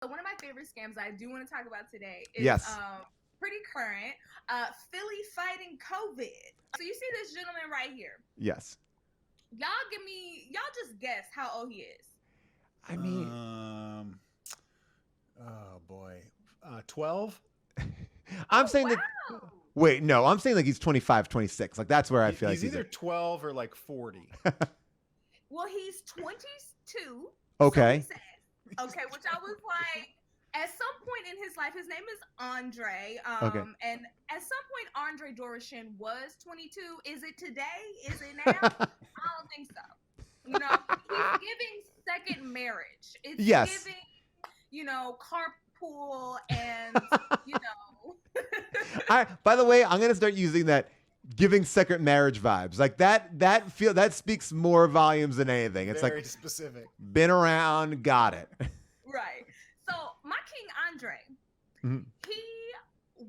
So one of my favorite scams I do want to talk about today is Yes. pretty current. Philly fighting COVID. So you see this gentleman right here. Yes. Y'all just guess how old he is. I mean, oh boy, 12. I'm saying that. Wow. Wait, no, I'm saying like he's 25, 26. Like that's where I feel He's like either 12 or like 40. Well, he's 22. Okay. So he said, okay, which I was like, at some point in his life, his name is Andre. Okay. And at some point, Andre Doroshin was 22. Is it today? Is it now? I don't think so. You know, he's giving second marriage. It's Yes. giving, you know, carpool and, you know. By the way, I'm gonna start using that giving second marriage vibes. Like that speaks more volumes than anything. It's Very like specific. been around, got it. Right. So my King Andre, Mhm. he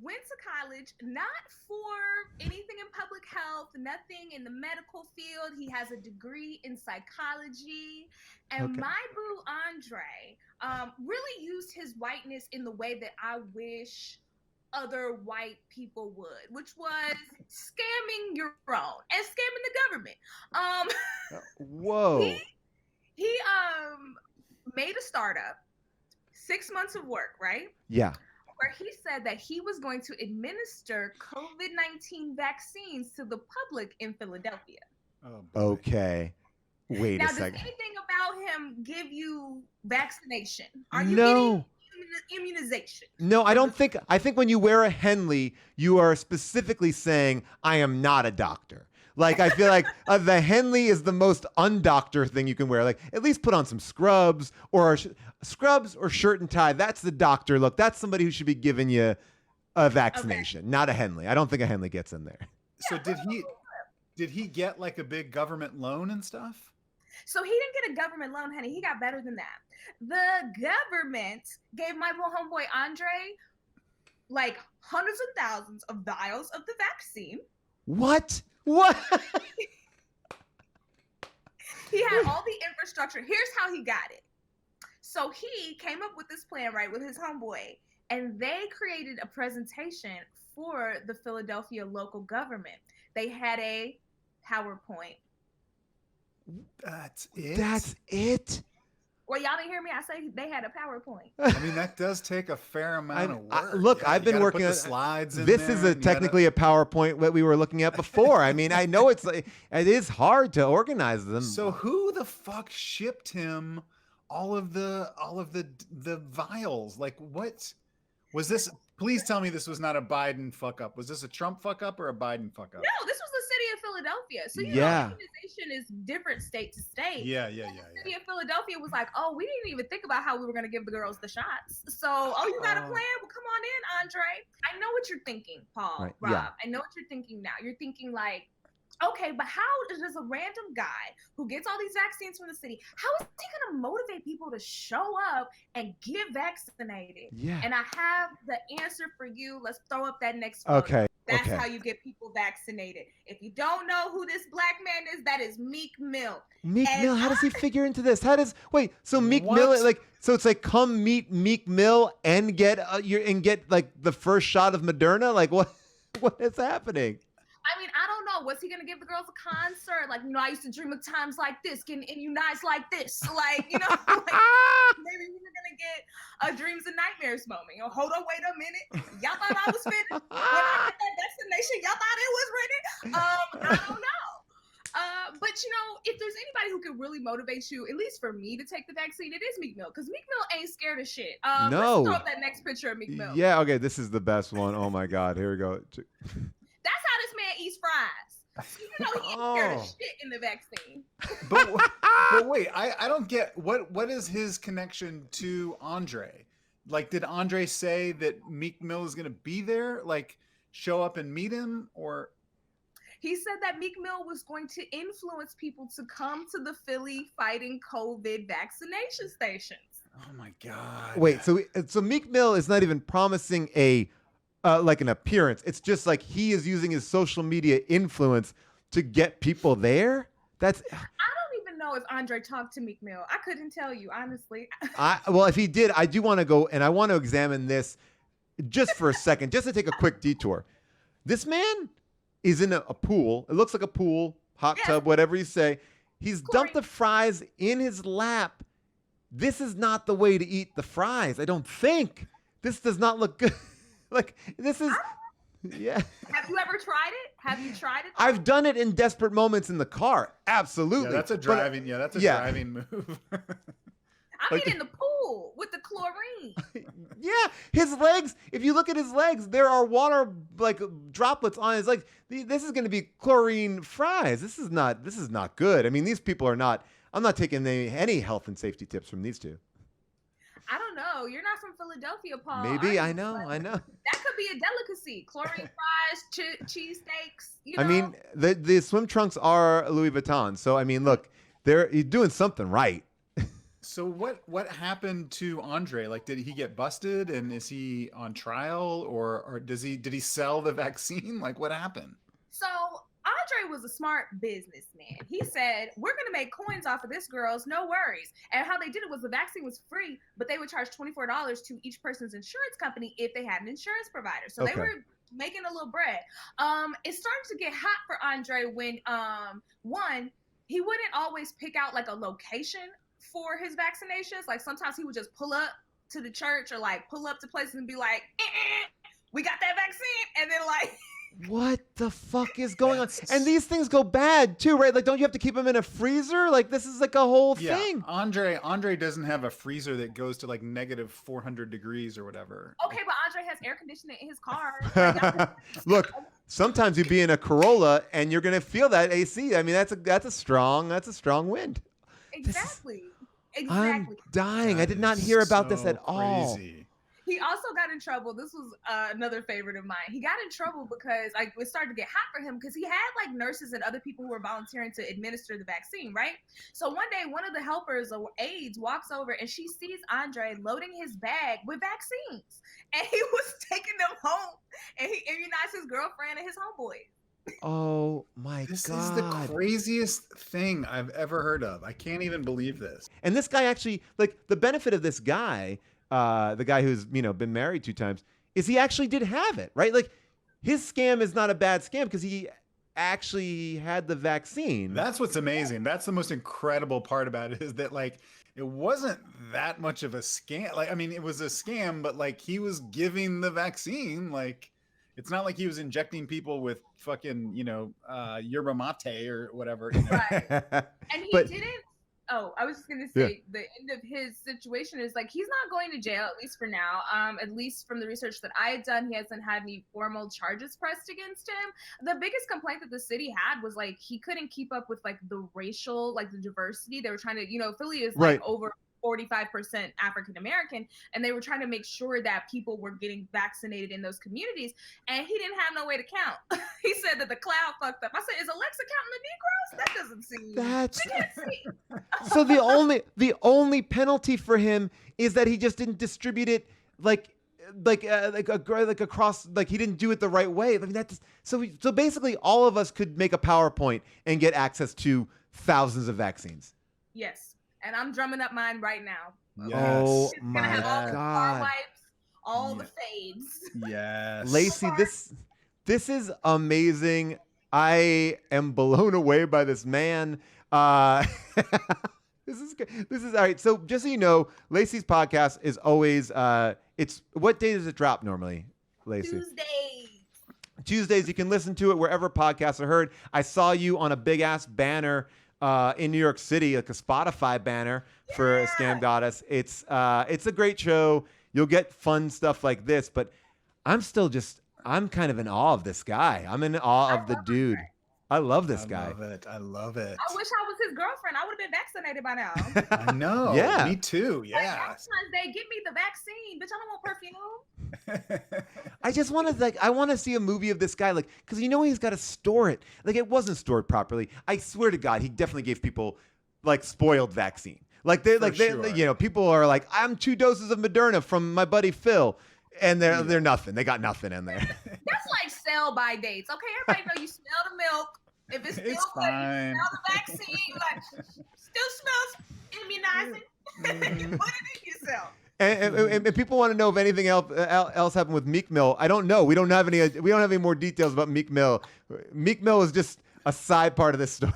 went to college not for anything in public health, nothing in the medical field. He has a degree in psychology. And Okay. my boo Andre really used his whiteness in the way that I wish other white people would, which was scamming your own and scamming the government. Whoa. He made a startup, 6 months of work, right? Yeah. Where he said that he was going to administer COVID-19 vaccines to the public in Philadelphia. Oh, boy. Okay. Wait Now, a does second. anything about him give you vaccination? Are you No. getting immunization? No, I don't think. I think when you wear a Henley, you are specifically saying, "I am not a doctor." Like I feel like the Henley is the most undoctor thing you can wear. Like at least put on some scrubs or shirt and tie. That's the doctor look. That's somebody who should be giving you a vaccination, not a Henley. I don't think a Henley gets in there. So did he get like a big government loan and stuff? So he didn't get a government loan, honey. He got better than that. The government gave my little homeboy Andre like hundreds of thousands of vials of the vaccine. What? What? He had all the infrastructure. Here's how he got it. So he came up with this plan, right, with his homeboy, and they created a presentation for the Philadelphia local government. They had a PowerPoint. That's it. That's it. Well, y'all didn't hear me. I said they had a PowerPoint. I mean, that does take a fair amount of work. Look, Yeah, I've been you gotta working put on the slides. In this. there, Is and you technically a PowerPoint that we were looking at before. I mean, I know it is hard to organize them. So who the fuck shipped him all of the vials? Like, what was this? Please tell me this was not a Biden fuck up. Was this a Trump fuck up or a Biden fuck up? No, this was the city of Philadelphia. So you Yeah. know, immunization is different state to state. Yeah. The city of Philadelphia was like, oh, we didn't even think about how we were going to give the girls the shots. So, you got a plan? Well, come on in, Andre. I know what you're thinking, Paul, Right, Rob. yeah. I know what you're thinking now. You're thinking like, okay, but how does a random guy who gets all these vaccines from the city, how is he going to motivate people to show up and get vaccinated? Yeah. And I have the answer for you. Let's throw up that next photo. Okay. That's okay. how you get people vaccinated. If you don't know who this black man is, that is Meek Mill. Meek Mill, how does he figure into this? So Meek Mill, like, so it's like come meet Meek Mill and get like the first shot of Moderna. Like what is happening? I mean, I don't know. Was he gonna give the girls a concert? Like, you know, I used to dream of times like this, getting immunized like this. Like, you know, like maybe we were gonna get a dreams and nightmares moment. You know, hold on, wait a minute. Y'all thought I was finished when I got that vaccination. Y'all thought it was ready. I don't know. But you know, if there's anybody who could really motivate you, at least for me to take the vaccine, it is Meek Mill, because Meek Mill ain't scared of shit. No. Let's throw up that next picture of Meek Mill. Yeah. Okay. This is the best one. Oh my God. Here we go. That's how this man eats fries. You know, he ain't scared of shit in the vaccine. But wait, I don't get what is his connection to Andre? Like, did Andre say that Meek Mill is gonna be there? Like, show up and meet him, or? He said that Meek Mill was going to influence people to come to the Philly fighting COVID vaccination stations. Oh my God. Wait. So Meek Mill is not even promising like an appearance. It's just like he is using his social media influence to get people there. I don't even know know if Andre talked to Meek Mill. I couldn't tell you, honestly. Well, if he did, I do want to go and I want to examine this just for a second, just to take a quick detour. This man is in a pool. It looks like a pool, hot tub, whatever you say. He's dumped the fries in his lap. This is not the way to eat the fries, I don't think. This does not look good. Like, this is... Yeah. Have you ever tried it? Have you tried it? I've done it in desperate moments in the car. Absolutely. Yeah, that's a driving. Driving move. I mean, in the pool with the chlorine. Yeah, his legs. If you look at his legs, there are water like droplets on his legs. This is going to be chlorine fries. This is not good. I mean, these people are not. I'm not taking any health and safety tips from these two. I don't know. You're not from Philadelphia, Paul. Maybe I know. That could be a delicacy. Chlorine fries, cheesesteaks. I mean, the swim trunks are Louis Vuitton. So I mean, look, he's doing something right. So what happened to Andre? Like, did he get busted, and is he on trial, or did he sell the vaccine? Like, what happened? So Andre was a smart businessman. He said, we're going to make coins off of this, girls, no worries. And how they did it was the vaccine was free, but they would charge $24 to each person's insurance company if they had an insurance provider. So they were making a little bread. It started to get hot for Andre when, one, he wouldn't always pick out like a location for his vaccinations. Like sometimes he would just pull up to the church or like pull up to places and be like, we got that vaccine. And then like... What the fuck is going on? And these things go bad too, right? Like, don't you have to keep them in a freezer? Like, this is like a whole thing. Andre doesn't have a freezer that goes to like negative 400 degrees or whatever. Okay, but Andre has air conditioning in his car. Look, sometimes you'd be in a Corolla and you're gonna feel that AC. I mean, that's a strong wind. Exactly. I'm dying. I did not hear about this at all. He also got in trouble. This was another favorite of mine. He got in trouble because it started to get hot for him because he had like nurses and other people who were volunteering to administer the vaccine, right? So one day, one of the helpers or aides walks over and she sees Andre loading his bag with vaccines. And he was taking them home and he immunized his girlfriend and his homeboys. Oh my God. This is the craziest thing I've ever heard of. I can't even believe this. And this guy actually, like, the benefit of this guy, the guy who's, been married 2 times, is he actually did have it, right? Like, his scam is not a bad scam because he actually had the vaccine. That's what's amazing. That's the most incredible part about it, is that, like, it wasn't that much of a scam. Like, I mean, it was a scam, but, like, he was giving the vaccine. Like, it's not like he was injecting people with fucking, yerba mate or whatever. Right. And he didn't. Oh, I was just going to say the end of his situation is like he's not going to jail, at least for now. At least from the research that I had done, he hasn't had any formal charges pressed against him. The biggest complaint that the city had was like he couldn't keep up with like the racial, like the diversity. They were trying to, Philly is like over 45% African American, and they were trying to make sure that people were getting vaccinated in those communities, and he didn't have no way to count. He said that the cloud fucked up. I said, is Alexa counting the Negroes? That doesn't seem. She can't see. So the only penalty for him is that he just didn't distribute it like across, like he didn't do it the right way. I mean, so basically all of us could make a PowerPoint and get access to thousands of vaccines. Yes. And I'm drumming up mine right now. Yes. Oh my have all the car God. wipes, all the fades. Yes. Lacey, this is amazing. I am blown away by this man. This is all right. So just so you know, Lacey's podcast is always what day does it drop normally, Lacey? Tuesdays. You can listen to it wherever podcasts are heard. I saw you on a big ass banner in New York City, like a Spotify banner for Scam Goddess. It's a great show. You'll get fun stuff like this, but I'm kind of in awe of this guy. I'm in awe of the dude. I love this guy. I love it. I wish I was his girlfriend. I would have been vaccinated by now. I know. Yeah. Me too. Yeah. Like, Valentine's Day, give me the vaccine. Bitch, I don't want perfume. I just want to I want to see a movie of this guy, like, because he's got to store it. Like, it wasn't stored properly. I swear to God, he definitely gave people like spoiled vaccine. Like they people are like, I'm 2 doses of Moderna from my buddy Phil, and they're nothing. They got nothing in there. That's like sell by dates. Okay, everybody know you smell the milk. If it's still good, you smell the vaccine. Like, Still smells immunizing. Mhm. Put it in yourself. And people want to know if anything else happened with Meek Mill. I don't know. We don't have any more details about Meek Mill. Meek Mill is just a side part of this story.